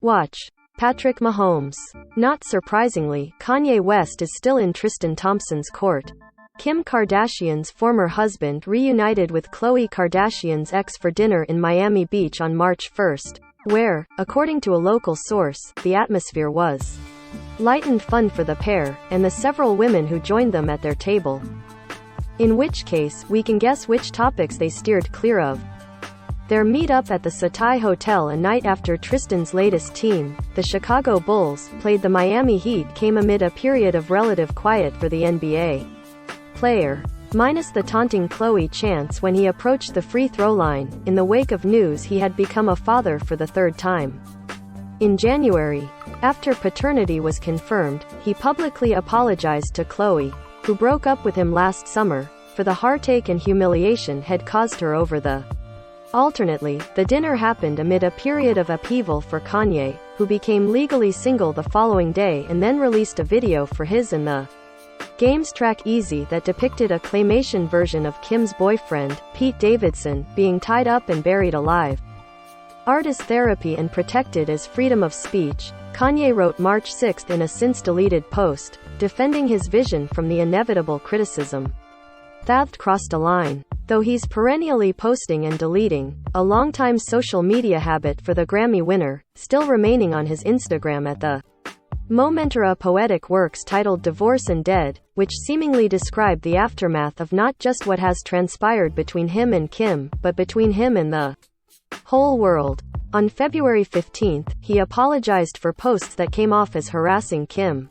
Watch. Patrick Mahomes. Not surprisingly, Kanye West is still in Tristan Thompson's court. Kim Kardashian's former husband reunited with Khloe Kardashian's ex for dinner in Miami Beach on March 1, where, according to a local source, the atmosphere was light and fun for the pair, and the several women who joined them at their table. In which case, we can guess which topics they steered clear of. Their meet-up at the Satai Hotel a night after Tristan's latest team, the Chicago Bulls, played the Miami Heat came amid a period of relative quiet for the NBA player. Minus the taunting Khloe chants when he approached the free throw line, in the wake of news he had become a father for the third time. In January, after paternity was confirmed, he publicly apologized to Khloe, who broke up with him last summer, for the heartache and humiliation had caused her over the. Alternately, the dinner happened amid a period of upheaval for Kanye, who became legally single the following day and then released a video for his and the Game's track Easy that depicted a claymation version of Kim's boyfriend, Pete Davidson, being tied up and buried alive. Art is therapy and protected as freedom of speech, Kanye wrote March 6 in a since-deleted post, defending his vision from the inevitable criticism. That crossed a line. Though he's perennially posting and deleting, a longtime social media habit for the Grammy winner, still remaining on his Instagram at the moment are poetic works titled Divorce and Dead, which seemingly describe the aftermath of not just what has transpired between him and Kim, but between him and the whole world. On February 15, he apologized for posts that came off as harassing Kim.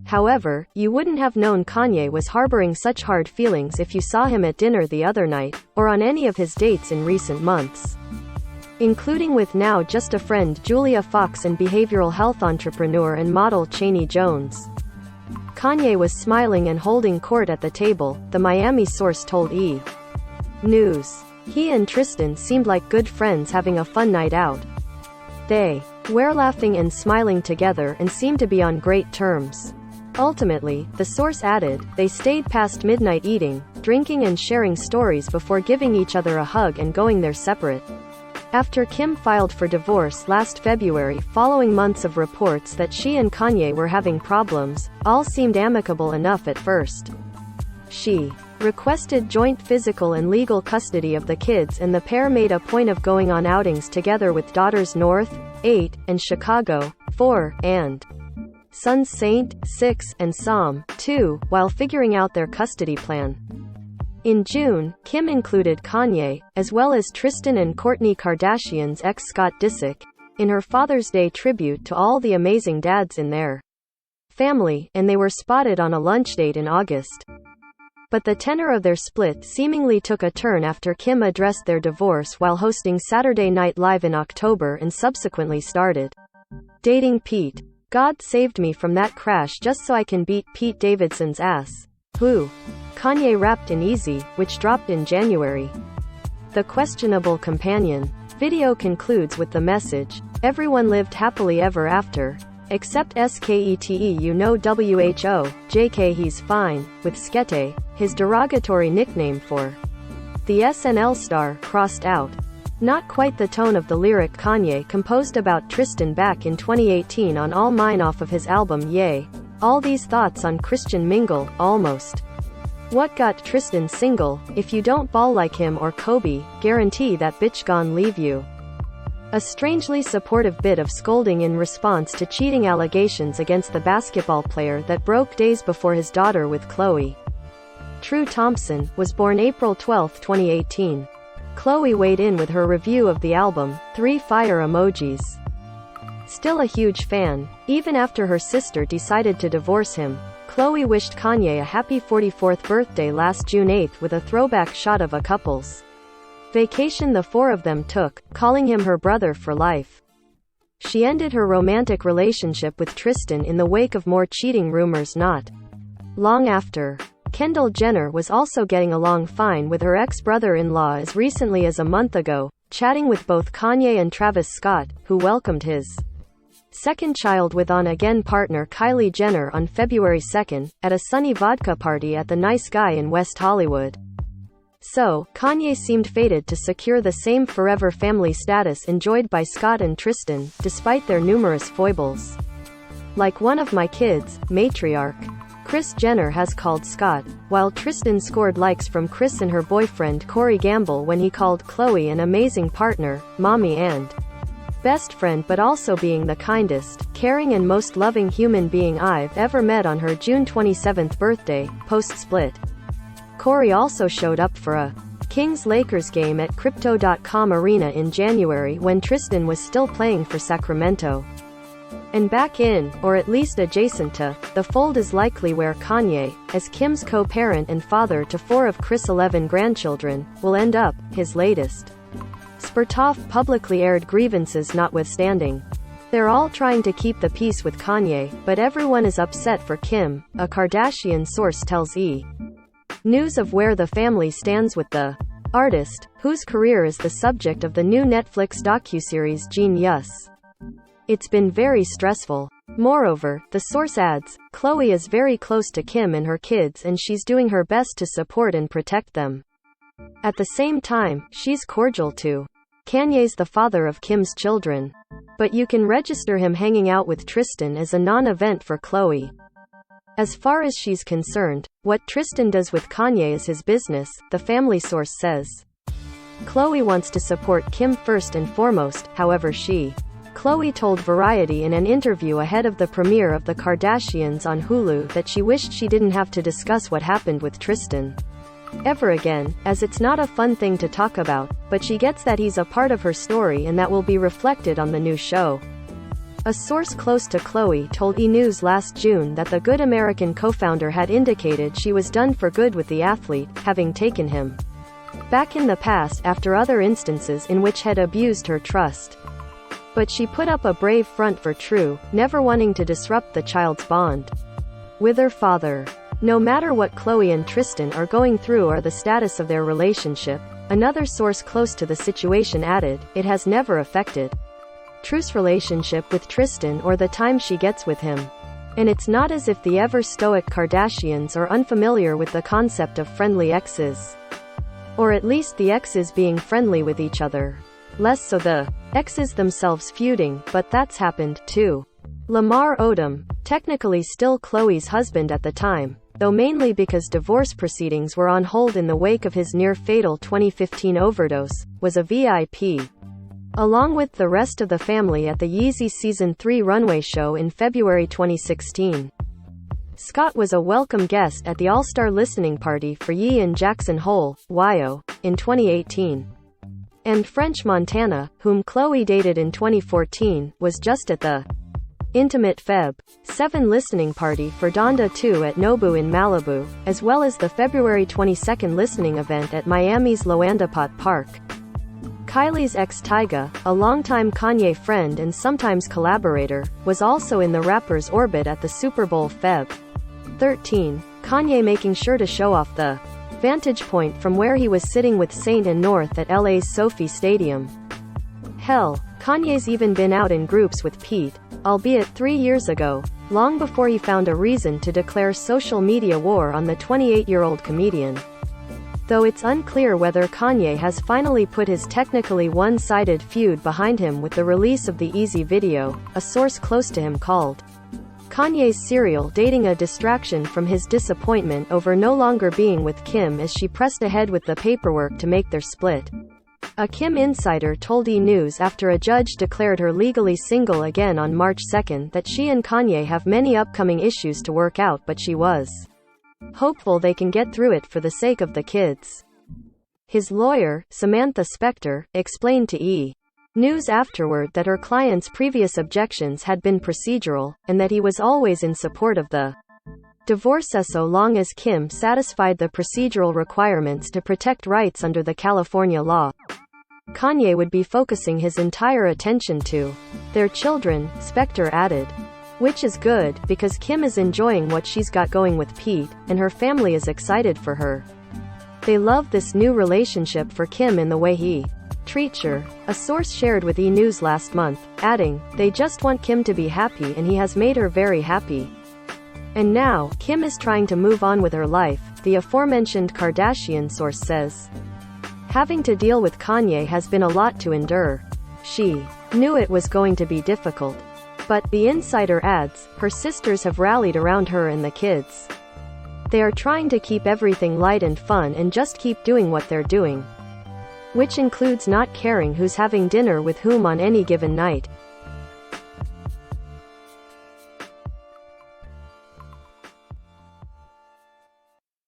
However, you wouldn't have known Kanye was harboring such hard feelings if you saw him at dinner the other night, or on any of his dates in recent months. Including with now just a friend Julia Fox and behavioral health entrepreneur and model Chaney Jones. Kanye was smiling and holding court at the table, the Miami source told E! News. He and Tristan seemed like good friends having a fun night out. They were laughing and smiling together and seemed to be on great terms. Ultimately, the source added, they stayed past midnight eating, drinking and sharing stories before giving each other a hug and going their separate. After Kim filed for divorce last February following months of reports that she and Kanye were having problems, all seemed amicable enough at first. She requested joint physical and legal custody of the kids, and the pair made a point of going on outings together with daughters North, 8, and Chicago, 4, and sons Saint, 6, and Psalm, 2, while figuring out their custody plan. In June, Kim included Kanye, as well as Tristan and Kourtney Kardashian's ex Scott Disick, in her Father's Day tribute to all the amazing dads in their family, and they were spotted on a lunch date in August. But the tenor of their split seemingly took a turn after Kim addressed their divorce while hosting Saturday Night Live in October and subsequently started dating Pete. God saved me from that crash just so I can beat Pete Davidson's ass. Who? Kanye rapped in Easy, which dropped in January. The questionable companion video concludes with the message, everyone lived happily ever after, except Skete you know who, JK he's fine, with Skete, his derogatory nickname for the SNL star, crossed out. Not quite the tone of the lyric Kanye composed about Tristan back in 2018 on All Mine off of his album Yay. All these thoughts on Christian Mingle, almost. What got Tristan single? If you don't ball like him or Kobe, guarantee that bitch gon' leave you. A strangely supportive bit of scolding in response to cheating allegations against the basketball player that broke days before his daughter with Khloe. True Thompson was born April 12, 2018. Khloe weighed in with her review of the album, 3 fire emojis. Still a huge fan, even after her sister decided to divorce him, Khloe wished Kanye a happy 44th birthday last June 8 with a throwback shot of a couple's vacation the four of them took, calling him her brother for life. She ended her romantic relationship with Tristan in the wake of more cheating rumors not long after. Kendall Jenner was also getting along fine with her ex-brother-in-law as recently as a month ago, chatting with both Kanye and Travis Scott, who welcomed his second child with on-again partner Kylie Jenner on February 2, at a sunny vodka party at the Nice Guy in West Hollywood. So, Kanye seemed fated to secure the same forever family status enjoyed by Scott and Tristan, despite their numerous foibles. Like one of my kids, matriarch. Kris Jenner has called Scott, while Tristan scored likes from Kris and her boyfriend Corey Gamble when he called Khloe an amazing partner, mommy and best friend, but also being the kindest, caring and most loving human being I've ever met on her June 27th birthday, post-split. Corey also showed up for a Kings-Lakers game at Crypto.com Arena in January when Tristan was still playing for Sacramento. And back in, or at least adjacent to, the fold is likely where Kanye, as Kim's co-parent and father to 4 of Kris' 11 grandchildren, will end up, his latest spurt-off publicly aired grievances notwithstanding. They're all trying to keep the peace with Kanye, but everyone is upset for Kim, a Kardashian source tells E! News of where the family stands with the artist, whose career is the subject of the new Netflix docuseries Genius. It's been very stressful. Moreover, the source adds, Khloe is very close to Kim and her kids and she's doing her best to support and protect them. At the same time, she's cordial to Kanye's the father of Kim's children. But you can register him hanging out with Tristan as a non-event for Khloe. As far as she's concerned, what Tristan does with Kanye is his business, the family source says. Khloe wants to support Kim first and foremost, however Khloe told Variety in an interview ahead of the premiere of The Kardashians on Hulu that she wished she didn't have to discuss what happened with Tristan ever again, as it's not a fun thing to talk about, but she gets that he's a part of her story and that will be reflected on the new show. A source close to Khloe told E! News last June that the Good American co-founder had indicated she was done for good with the athlete, having taken him back in the past after other instances in which had abused her trust. But she put up a brave front for True, never wanting to disrupt the child's bond with her father. No matter what Khloe and Tristan are going through or the status of their relationship, another source close to the situation added, it has never affected True's relationship with Tristan or the time she gets with him. And it's not as if the ever-stoic Kardashians are unfamiliar with the concept of friendly exes. Or at least the exes being friendly with each other. Less so the exes themselves feuding, but that's happened, too. Lamar Odom, technically still Khloe's husband at the time, though mainly because divorce proceedings were on hold in the wake of his near-fatal 2015 overdose, was a VIP. Along with the rest of the family at the Yeezy Season 3 runway show in February 2016. Scott was a welcome guest at the All-Star listening party for Ye and Jackson Hole, Wyo, in 2018. And French Montana, whom Khloe dated in 2014, was just at the intimate Feb. 7 listening party for Donda 2 at Nobu in Malibu, as well as the February 22 listening event at Miami's Loandapot Park. Kylie's ex Tyga, a longtime Kanye friend and sometimes collaborator, was also in the rapper's orbit at the Super Bowl Feb. 13. Kanye making sure to show off the vantage point from where he was sitting with Saint and North at LA's Sophie Stadium. Hell, Kanye's even been out in groups with Pete, albeit 3 years ago, long before he found a reason to declare social media war on the 28-year-old comedian. Though it's unclear whether Kanye has finally put his technically one-sided feud behind him with the release of the Easy video, a source close to him called Kanye's serial dating a distraction from his disappointment over no longer being with Kim as she pressed ahead with the paperwork to make their split. A Kim insider told E! News after a judge declared her legally single again on March 2 that she and Kanye have many upcoming issues to work out, but she was hopeful they can get through it for the sake of the kids. His lawyer, Samantha Spector, explained to E! News afterward that her client's previous objections had been procedural, and that he was always in support of the divorce so long as Kim satisfied the procedural requirements to protect rights under the California law. Kanye would be focusing his entire attention to their children, Spector added. Which is good, because Kim is enjoying what she's got going with Pete, and her family is excited for her. They love this new relationship for Kim in the way he treats her, a source shared with E! News last month, adding, they just want Kim to be happy and he has made her very happy. And now, Kim is trying to move on with her life, the aforementioned Kardashian source says. Having to deal with Kanye has been a lot to endure. She knew it was going to be difficult. But, the insider adds, her sisters have rallied around her and the kids. They are trying to keep everything light and fun and just keep doing what they're doing. Which includes not caring who's having dinner with whom on any given night.